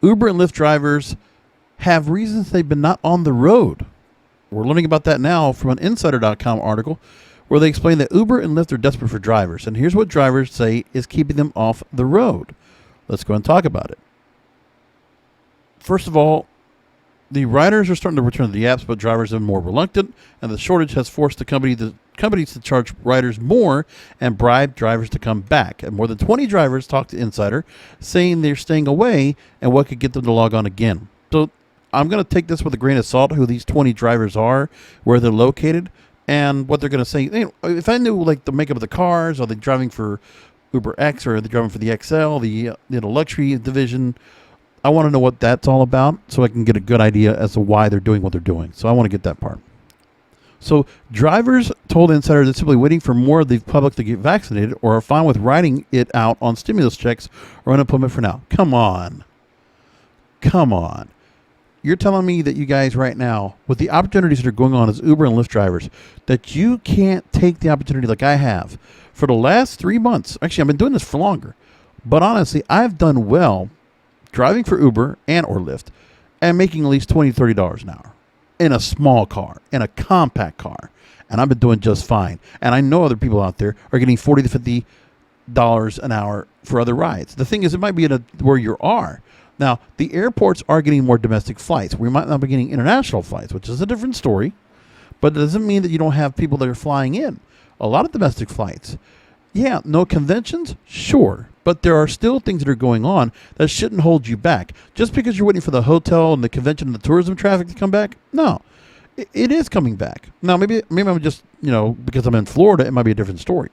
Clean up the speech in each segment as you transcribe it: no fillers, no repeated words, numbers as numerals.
Uber and Lyft drivers have reasons they've been not on the road. We're learning about that now from an Insider.com article where they explain that Uber and Lyft are desperate for drivers. And here's what drivers say is keeping them off the road. Let's go and talk about it. First of all, the riders are starting to return to the apps, but drivers are more reluctant, and the shortage has forced the companies to charge riders more and bribe drivers to come back. And more than 20 drivers talked to Insider, saying they're staying away and what could get them to log on again. So I'm going to take this with a grain of salt, who these 20 drivers are, where they're located, and what they're going to say. You know, if I knew like the makeup of the cars, are they driving for Uber X or are they driving for the XL, the luxury division? I want to know what that's all about so I can get a good idea as to why they're doing what they're doing. So I want to get that part. So drivers told Insider they're simply waiting for more of the public to get vaccinated or are fine with riding it out on stimulus checks or unemployment for now. Come on. You're telling me that you guys right now, with the opportunities that are going on as Uber and Lyft drivers, that you can't take the opportunity like I have for the last 3 months. Actually, I've been doing this for longer. But honestly, I've done well driving for Uber and or Lyft and making at least $20, $30 an hour in a small car, in a compact car. And I've been doing just fine. And I know other people out there are getting $40 to $50 an hour for other rides. The thing is, it might be where you are. Now, the airports are getting more domestic flights. We might not be getting international flights, which is a different story. But it doesn't mean that you don't have people that are flying in. A lot of domestic flights. Yeah, no conventions? Sure. But there are still things that are going on that shouldn't hold you back. Just because you're waiting for the hotel and the convention and the tourism traffic to come back? No. It is coming back. Now, maybe I'm just, because I'm in Florida, it might be a different story.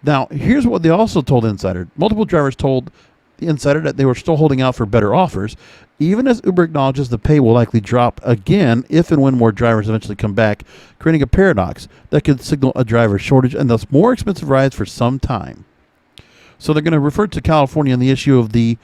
Now, here's what they also told Insider. Multiple drivers told the Insider that they were still holding out for better offers, even as Uber acknowledges the pay will likely drop again if and when more drivers eventually come back, creating a paradox that could signal a driver shortage and thus more expensive rides for some time. So they're going to refer to California on the issue of the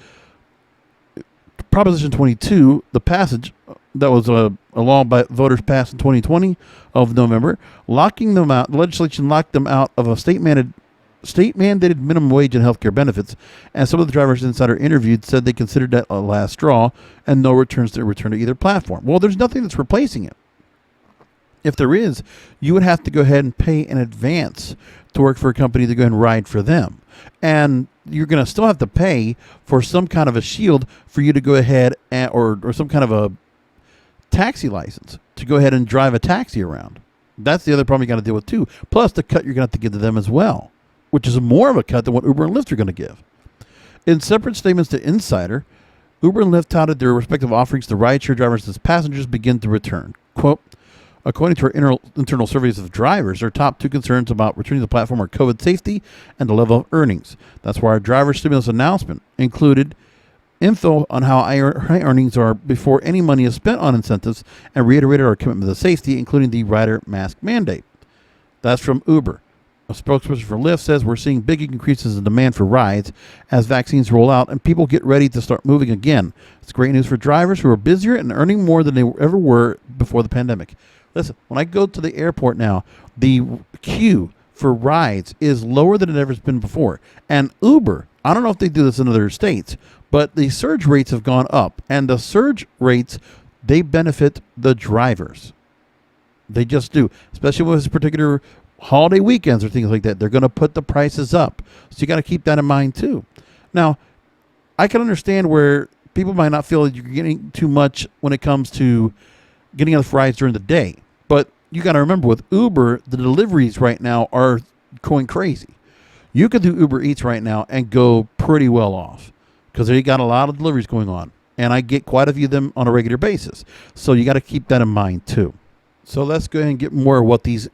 Proposition 22, the passage that was a law by voters passed in 2020 of November, locking them out. The legislation locked them out of a state-mandated minimum wage and health care benefits, and some of the drivers Insider interviewed said they considered that a last straw and no return to either platform. Well, there's nothing that's replacing it. If there is, you would have to go ahead and pay in advance to work for a company to go ahead and ride for them. And you're going to still have to pay for some kind of a shield for you to go ahead or some kind of a taxi license to go ahead and drive a taxi around. That's the other problem you got to deal with too. Plus the cut you're going to have to give to them as well, which is more of a cut than what Uber and Lyft are going to give. In separate statements to Insider, Uber and Lyft touted their respective offerings to rideshare drivers as passengers begin to return. Quote, according to our internal surveys of drivers, our top two concerns about returning to the platform are COVID safety and the level of earnings. That's why our driver stimulus announcement included info on how high earnings are before any money is spent on incentives and reiterated our commitment to safety, including the rider mask mandate. That's from Uber. A spokesperson for Lyft says we're seeing big increases in demand for rides as vaccines roll out and people get ready to start moving again. It's great news for drivers who are busier and earning more than they ever were before the pandemic. Listen, when I go to the airport now, the queue for rides is lower than it ever has been before. And Uber, I don't know if they do this in other states, but the surge rates have gone up. And the surge rates, they benefit the drivers. They just do, especially with particular holiday weekends or things like that. They're going to put the prices up. So you got to keep that in mind too. Now, I can understand where people might not feel that you're getting too much when it comes to getting enough rides during the day. But you got to remember with Uber, the deliveries right now are going crazy. You could do Uber Eats right now and go pretty well off because they got a lot of deliveries going on. And I get quite a few of them on a regular basis. So you got to keep that in mind too. So let's go ahead and get more of what these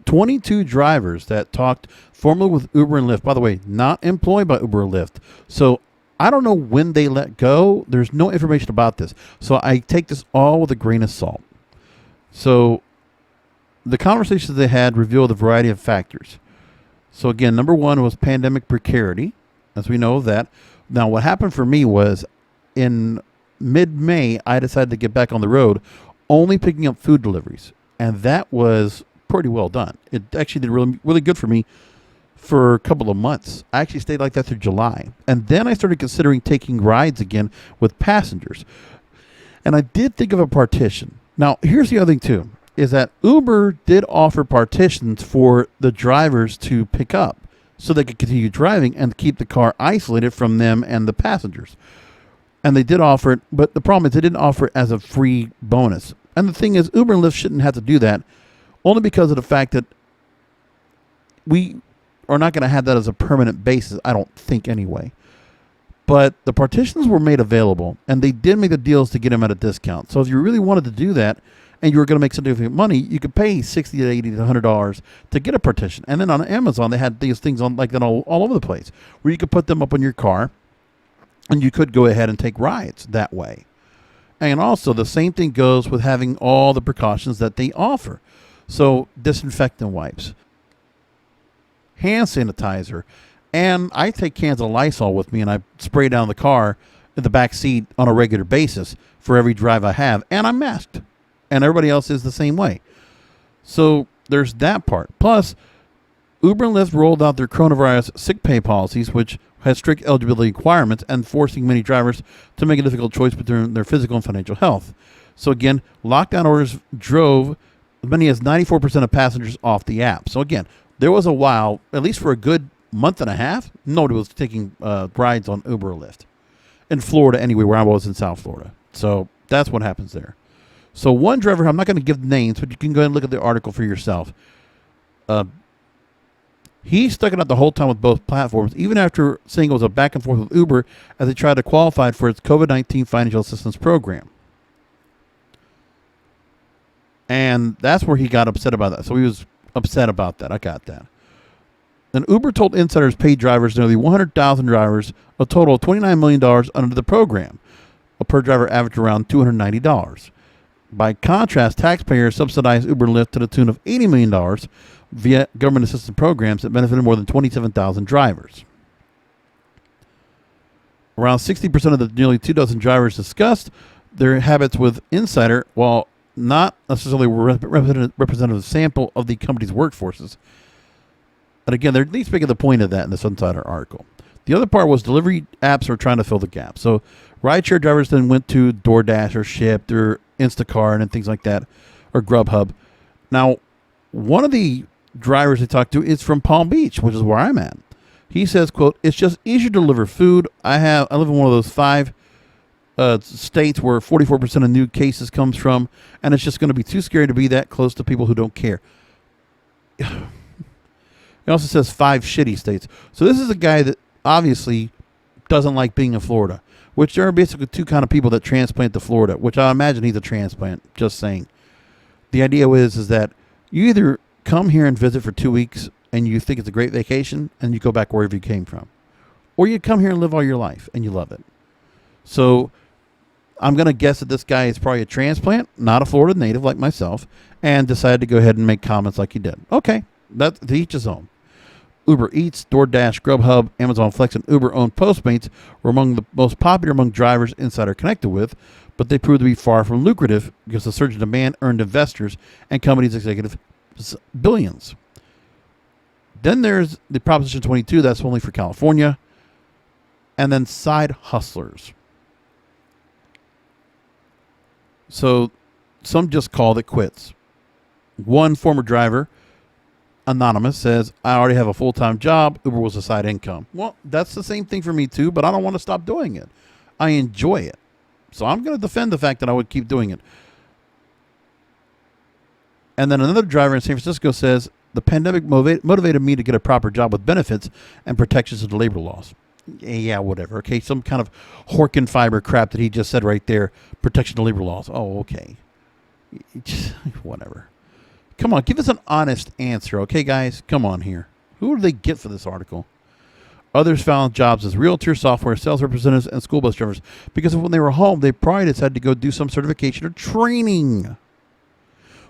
22 drivers that talked formerly with Uber and Lyft, by the way, not employed by Uber or Lyft. So I don't know when they let go. There's no information about this. So I take this all with a grain of salt. So the conversations they had revealed a variety of factors. So again, number one was pandemic precarity, as we know that. Now, what happened for me was in mid-May, I decided to get back on the road, only picking up food deliveries. And that was pretty well done. It actually did really, really good for me for a couple of months. I actually stayed like that through July. And then I started considering taking rides again with passengers. And I did think of a partition. Now, here's the other thing, too, is that Uber did offer partitions for the drivers to pick up so they could continue driving and keep the car isolated from them and the passengers. And they did offer it, but the problem is they didn't offer it as a free bonus. And the thing is, Uber and Lyft shouldn't have to do that only because of the fact that we are not going to have that as a permanent basis, I don't think anyway. But the partitions were made available, and they did make the deals to get them at a discount. So if you really wanted to do that, and you were going to make significant money, you could pay $60 to $80 to $100 to get a partition. And then on Amazon, they had these things on like that all over the place, where you could put them up on your car, and you could go ahead and take rides that way. And also, the same thing goes with having all the precautions that they offer. So disinfectant wipes, hand sanitizer, and I take cans of Lysol with me, and I spray down the car in the back seat on a regular basis for every drive I have, and I'm masked. And everybody else is the same way. So there's that part. Plus, Uber and Lyft rolled out their coronavirus sick pay policies, which has strict eligibility requirements and forcing many drivers to make a difficult choice between their physical and financial health. So again, lockdown orders drove as many as 94% of passengers off the app. So again, there was a while, at least for a good month and a half, nobody was taking rides on Uber or Lyft. In Florida anyway, where I was in South Florida. So that's what happens there. So one driver, I'm not going to give names, but you can go ahead and look at the article for yourself. He stuck it out the whole time with both platforms, even after saying it was a back and forth with Uber as they tried to qualify for its COVID-19 financial assistance program. And that's where he got upset about that. So he was upset about that. I got that. And Uber told insiders paid drivers, nearly 100,000 drivers, a total of $29 million under the program. A per driver averaged around $290. By contrast, taxpayers subsidized Uber and Lyft to the tune of $80 million via government assistance programs that benefited more than 27,000 drivers. Around 60% of the nearly 2 dozen drivers discussed their habits with Insider, while not necessarily a representative sample of the company's workforces. And again, they're at least making the point of that in this Insider article. The other part was delivery apps are trying to fill the gap. So rideshare drivers then went to DoorDash or Shipt or Instacart and things like that, or Grubhub. Now, one of the drivers they talked to is from Palm Beach, which is where I'm at. He says, quote, "It's just easier to deliver food. I live in one of those 5 states where 44% of new cases comes from, and it's just going to be too scary to be that close to people who don't care." It also says 5 shitty states. So this is a guy that obviously doesn't like being in Florida, which there are basically 2 kind of people that transplant to Florida, which I imagine he's a transplant, just saying. The idea is that you either come here and visit for 2 weeks and you think it's a great vacation and you go back wherever you came from, or you come here and live all your life and you love it. So I'm going to guess that this guy is probably a transplant, not a Florida native like myself, and decided to go ahead and make comments like he did. Okay, that's to each his own. Uber Eats, DoorDash, Grubhub, Amazon Flex, and Uber-owned Postmates were among the most popular among drivers Insider connected with, but they proved to be far from lucrative because the surge in demand earned investors and companies executives billions. Then there's the Proposition 22, that's only for California, and then side hustlers. So some just called it quits. One former driver, anonymous, says, "I already have a full-time job. Uber was a side income." Well, that's the same thing for me too, but I don't want to stop doing it. I enjoy it. So I'm going to defend the fact that I would keep doing it. And then another driver in San Francisco says, "The pandemic motivated me to get a proper job with benefits and protections of the labor laws." Yeah, whatever. Okay, some kind of Horkin fiber crap that he just said right there. Protection of labor laws. Oh, okay. Whatever. Come on, give us an honest answer, okay, guys? Come on here. Who do they get for this article? Others found jobs as realtors, software sales representatives, and school bus drivers because when they were home, they probably decided to go do some certification or training.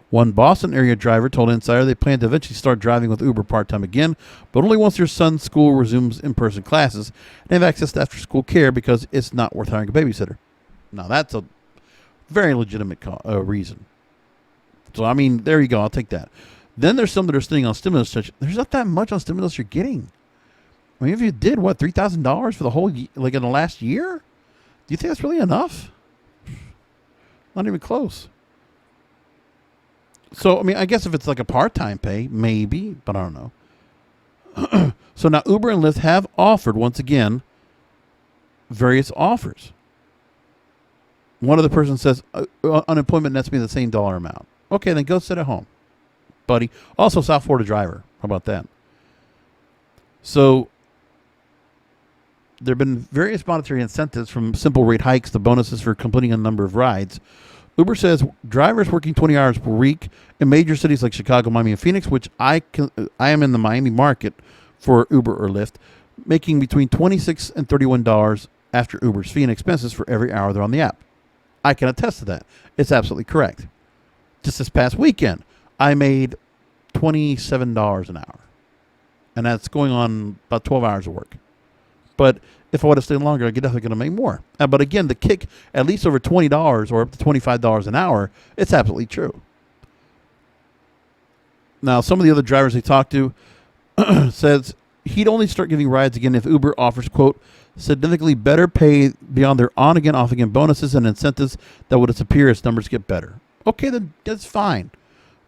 One Boston area driver told Insider they plan to eventually start driving with Uber part-time again, but only once their son's school resumes in-person classes and have access to after-school care because it's not worth hiring a babysitter. Now, that's a very legitimate reason. So, I mean, there you go. I'll take that. Then there's some that are sitting on stimulus checks. There's not that much on stimulus you're getting. I mean, if you did, what, $3,000 for the whole, like in the last year? Do you think that's really enough? Not even close. So, I mean, I guess if it's like a part-time pay, maybe, but I don't know. So now Uber and Lyft have offered, once again, various offers. One other person says, unemployment nets me the same dollar amount. Okay, then go sit at home, buddy. Also, South Florida driver. How about that? So there have been various monetary incentives, from simple rate hikes to bonuses for completing a number of rides. Uber says drivers working 20 hours per week in major cities like Chicago, Miami, and Phoenix, which I am in the Miami market for Uber or Lyft, making between $26 and $31 after Uber's fee and expenses for every hour they're on the app. I can attest to that. It's absolutely correct. Just this past weekend, I made $27 an hour. And that's going on about 12 hours of work. But if I would have stayed longer, I'm definitely going to make more. But again, the kick, at least over $20 or up to $25 an hour, it's absolutely true. Now, some of the other drivers they talked to says he'd only start giving rides again if Uber offers, quote, significantly better pay beyond their on-again, off-again bonuses and incentives that would disappear as numbers get better. Okay, then that's fine.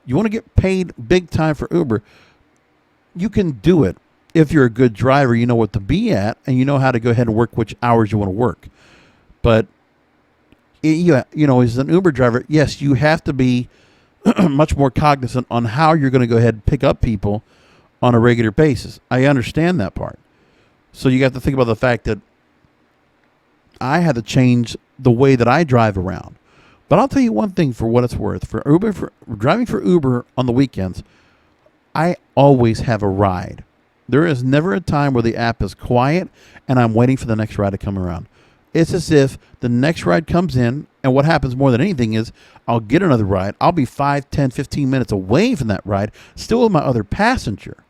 You want to get paid big time for Uber, you can do it. If you're a good driver, you know what to be at, and you know how to go ahead and work which hours you want to work. But, you know, as an Uber driver, yes, you have to be much more cognizant on how you're going to go ahead and pick up people on a regular basis. I understand that part. So you have to think about the fact that I had to change the way that I drive around. But I'll tell you one thing for what it's worth. For driving for Uber on the weekends, I always have a ride. There is never a time where the app is quiet and I'm waiting for the next ride to come around. It's as if the next ride comes in, and what happens more than anything is I'll get another ride. I'll be 5, 10, 15 minutes away from that ride, still with my other passenger.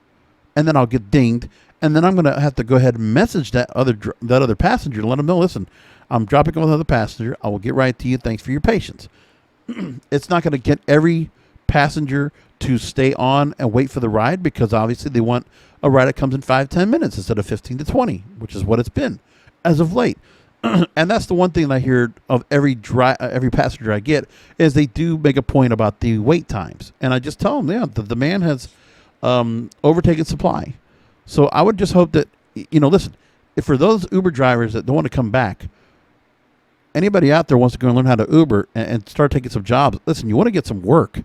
And then I'll get dinged, and then I'm going to have to go ahead and message that other passenger and let them know, listen, I'm dropping off another passenger. I will get right to you. Thanks for your patience. It's not going to get every passenger to stay on and wait for the ride, because obviously they want a ride that comes in 5, 10 minutes instead of 15 to 20, which is what it's been as of late. And that's the one thing that I hear of every passenger I get, is they do make a point about the wait times. And I just tell them, yeah, the demand has overtaken supply. So I would just hope that, listen, if for those Uber drivers that don't want to come back, anybody out there wants to go and learn how to Uber and start taking some jobs, listen, you want to get some work.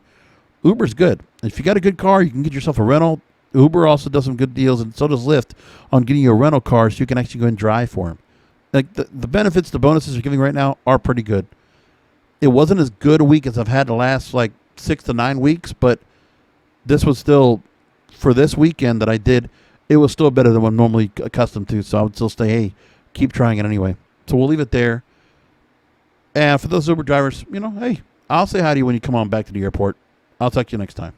Uber's good. If you got a good car, you can get yourself a rental. Uber also does some good deals, and so does Lyft, on getting you a rental car so you can actually go and drive for them. Like the benefits, the bonuses they're giving right now are pretty good. It wasn't as good a week as I've had the last 6 to 9 weeks, but this was still, for this weekend that I did, it was still better than what I'm normally accustomed to. So I would still say, hey, keep trying it anyway. So we'll leave it there. And for those Uber drivers, hey, I'll say hi to you when you come on back to the airport. I'll talk to you next time.